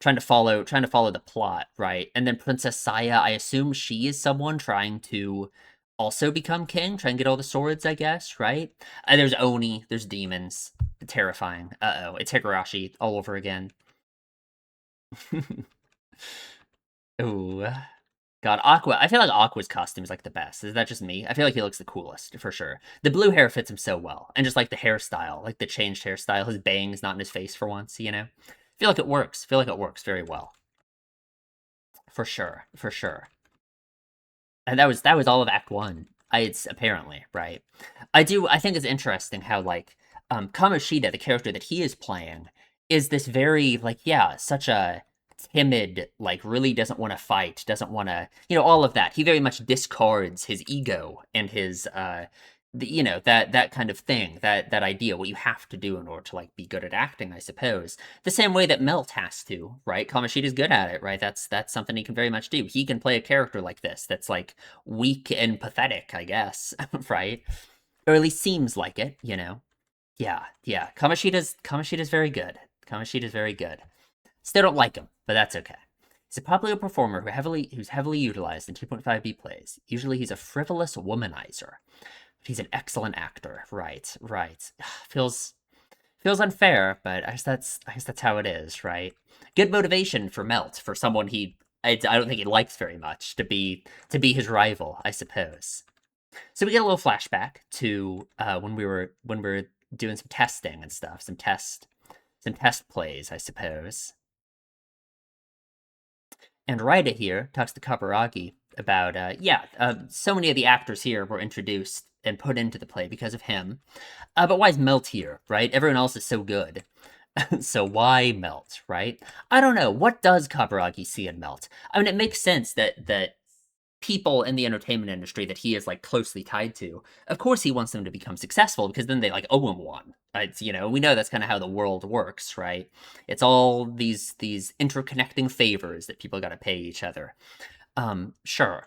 Trying to follow the plot, right? And then Princess Saya, I assume she is someone trying to also become king, try and get all the swords, I guess, right? There's Oni, there's demons. Terrifying. Uh-oh, it's Higurashi all over again. Ooh. God, Aqua. I feel like Aqua's costume is like the best. Is that just me? I feel like he looks the coolest for sure. The blue hair fits him so well, and just like the hairstyle, like the changed hairstyle, his bangs not in his face for once. I feel like it works. I feel like it works very well for sure, for sure. And that was all of Act One. It's apparently right. I think it's interesting how like Kamoshida, the character that he is playing, is this very like yeah, such a timid, like really doesn't want to fight, doesn't want to, all of that. He very much discards his ego and his that kind of thing, that idea, what you have to do in order to like be good at acting, I suppose. The same way that Melt has to, right? Kamoshida's good at it, right? That's something he can very much do. He can play a character like this that's like weak and pathetic, I guess, right? Or at least seems like it. Yeah, yeah. Kamoshida's very good. Kamoshida's very good. Still don't like him, but that's okay. He's a popular performer who's heavily utilized in 2.5B plays. Usually he's a frivolous womanizer. He's an excellent actor. Right, right. Feels unfair, but I guess that's how it is, right? Good motivation for Melt, for someone I don't think he likes very much, to be his rival, I suppose. So we get a little flashback to when we were doing some testing and stuff, some test plays, I suppose. And Raida here talks to Kaburagi about so many of the actors here were introduced and put into the play because of him. But why is Melt here, right? Everyone else is so good. So why Melt, right? I don't know. What does Kaburagi see in Melt? I mean, it makes sense that people in the entertainment industry that he is like closely tied to, of course he wants them to become successful because then they like owe him one. We know that's kind of how the world works, right? It's all these interconnecting favors that people got to pay each other. Sure.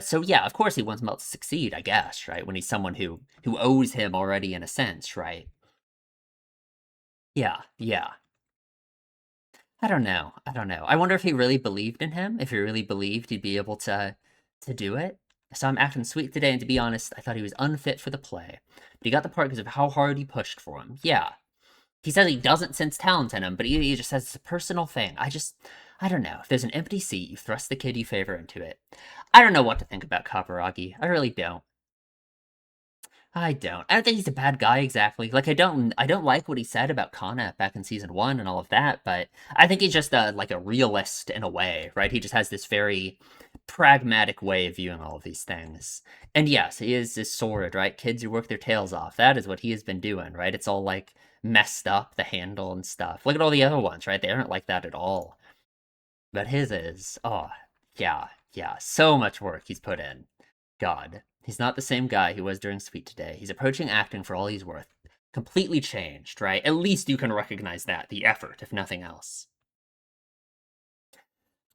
So yeah, of course he wants Melt to succeed, I guess, right? When he's someone who owes him already in a sense, right? Yeah. I don't know. I wonder if he really believed in him, if he really believed he'd be able to do it. So I'm acting sweet today, and to be honest, I thought he was unfit for the play. But he got the part because of how hard he pushed for him. Yeah. He says he doesn't sense talent in him, but he just says it's a personal thing. I don't know. If there's an empty seat, you thrust the kid you favor into it. I don't know what to think about Kaburagi. I really don't. I don't think he's a bad guy exactly. Like I don't like what he said about Kana back in season 1 and all of that, but I think he's just like a realist in a way, right? He just has this very pragmatic way of viewing all of these things. And yes, he is this sword, right? Kids who work their tails off. That is what he has been doing, right? It's all like messed up, the handle and stuff. Look at all the other ones, right? They aren't like that at all. But his is, oh, yeah, so much work he's put in. God, he's not the same guy he was during Sweet today. He's approaching acting for all he's worth. Completely changed, right? At least you can recognize that, the effort, if nothing else.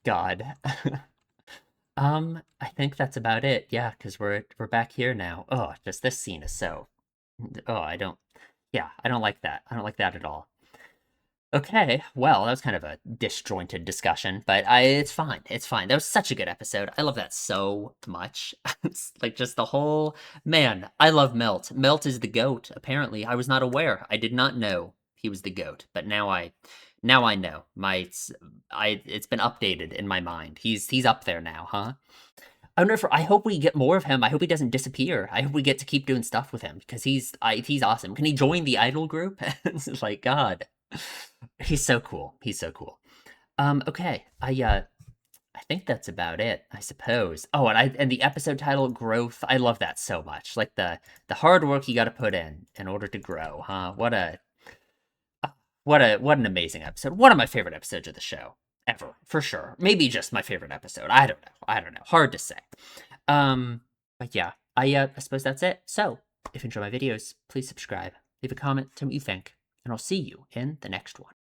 God. I think that's about it. Yeah, because we're back here now. Oh, just this scene is so. Oh, I don't like that. I don't like that at all. Okay, well, that was kind of a disjointed discussion, but it's fine. It's fine. That was such a good episode. I love that so much. It's like just the whole man. I love Melt. Melt is the goat. Apparently, I was not aware. I did not know he was the goat, but now I know. It's been updated in my mind. He's up there now, huh? I hope we get more of him. I hope he doesn't disappear. I hope we get to keep doing stuff with him because he's awesome. Can he join the idol group? It's like God. He's so cool. He's so cool. Okay. I think that's about it, I suppose. Oh, and the episode title growth, I love that so much. Like the hard work you got to put in order to grow, huh? What an amazing episode. One of my favorite episodes of the show ever, for sure. Maybe just my favorite episode. I don't know. Hard to say. But yeah, I suppose that's it. So, if you enjoy my videos, please subscribe, leave a comment, tell me what you think, and I'll see you in the next one.